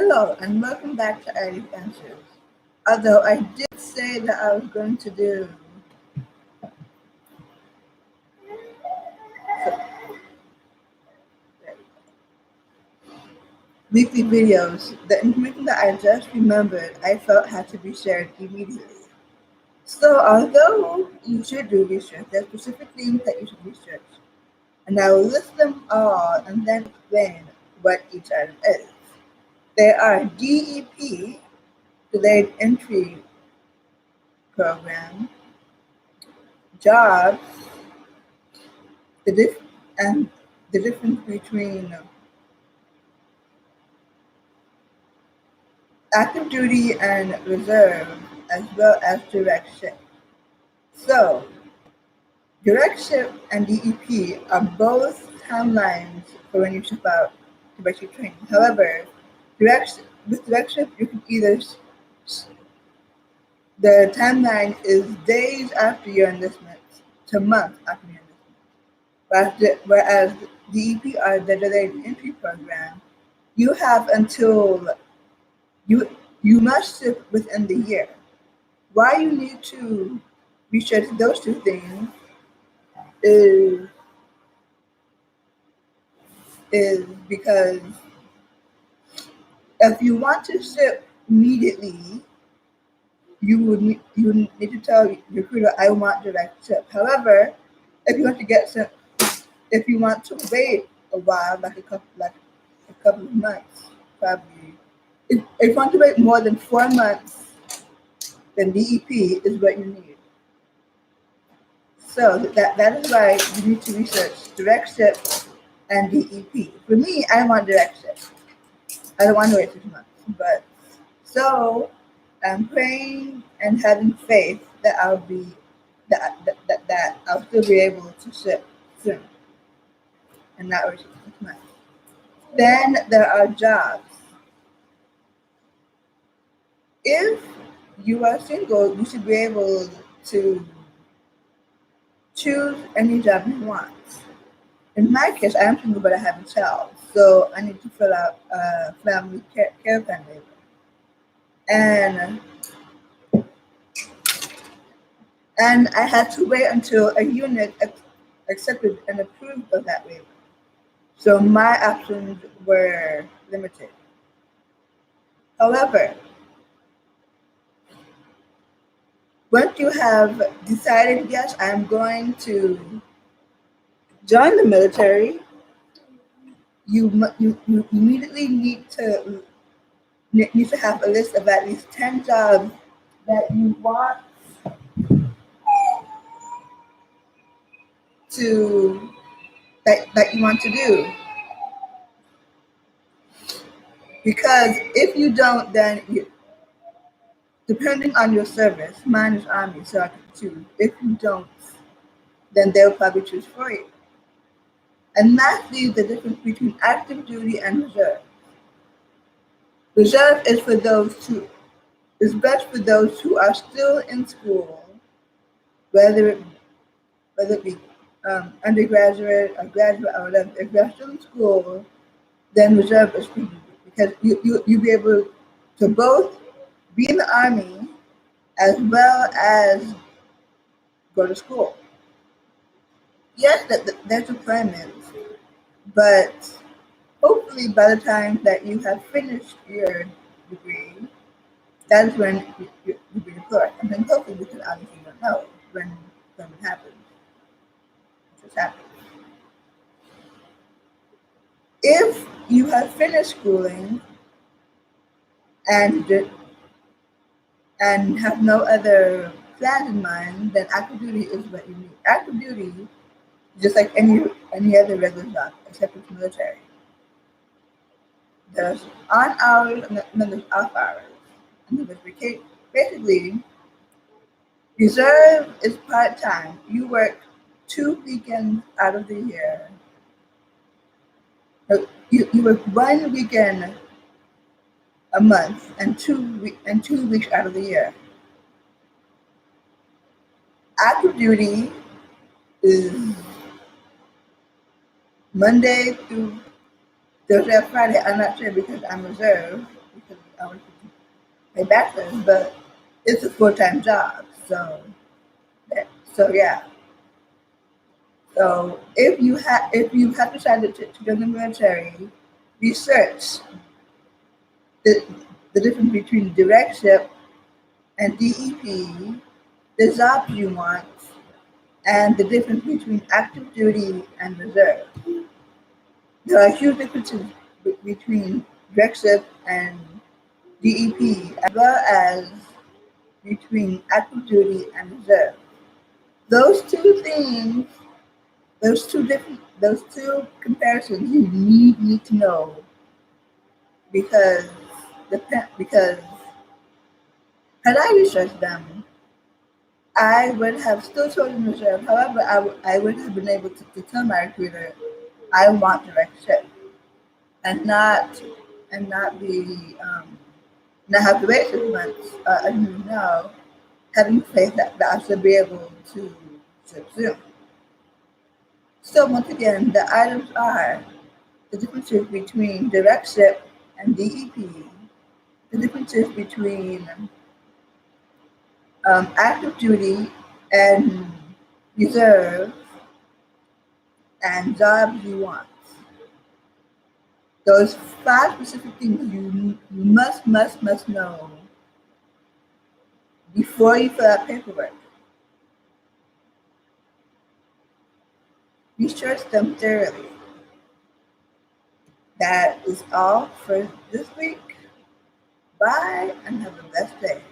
Hello, and welcome back to Eddie's Answers. Although I did say that I was going to do weekly videos, the information that I just remembered I felt had to be shared immediately. So, although you should do research, there are specific things that you should research, and I will list them all and then explain what each item is. There are DEP, Delayed Entry Program, jobs, the diff- and the difference between active duty and reserve, as well as direct shift. So, direct shift and DEP are both timelines for when you ship out to basic training. However, with direct shift, you can the timeline is days after your enlistment to months after your enlistment. Whereas DEP are the delayed entry program, you have until you you must ship within the year. Why you need to research those two things is is because if you want to ship immediately, you need to tell your recruiter I want direct ship. However, if you want to get some, if you want to wait a while, like a couple of months, probably. If you want to wait more than 4 months, then DEP is what you need. So that is why you need to research direct ship and DEP. For me, I want direct ship. I don't want to wait 6 months. But so I'm praying and having faith that that I'll still be able to ship soon and not wait 6 months. Then there are jobs. If you are single, you should be able to choose any job you want. In my case, I am single, but I have a child, so I need to fill out a family care plan waiver. And I had to wait until a unit accepted and approved of that waiver. So my options were limited. However, once you have decided, yes, I'm going to join the military, you immediately need to have a list of at least 10 jobs that you want to that you want to do. Because if you don't, then depending on your service, mine is Army, so I can choose. If you don't, then they'll probably choose for you. And lastly, the difference between active duty and reserve. Reserve is best for those who are still in school, whether it, whether it be undergraduate or graduate or whatever. If you're still in school, then reserve is for you because you'll be able to both be in the Army as well as go to school. Yes, there's requirements, but hopefully by the time that you have finished your degree, that is when you'll be deployed. And then hopefully because obviously you don't know when it happens. It just happens. If you have finished schooling and have no other plans in mind, then active duty is what you need. Active duty, just like any other regular job, except it's military. There's on hours and then there's off hours. And then there's vacation. Basically, reserve is part time. You work 2 weekends out of the year. You work 1 weekend a month and 2 weeks out of the year. Active duty is Monday through Thursday or Friday. I'm not sure because I'm reserve. hours for my bachelor's, but it's a full-time job. So yeah. So if you have decided to join the military, research the, the difference between directship and DEP, the jobs you want, and the difference between active duty and reserve. There are huge differences between directorship and DEP, as well as between active duty and reserve. Those two things, those two comparisons, you need to know because because had I researched them, I would have still chosen reserve. However, I would have been able to tell my recruiter I want directorship and not be not have to wait 6 months. Now having faith that I should be able to subsume. So once again, the items are the differences between directorship and DEP, the differences between active duty and reserve, and jobs you want. Those five specific things you must know before you fill out paperwork. Research them thoroughly. That is all for this week. Bye and have a blessed day.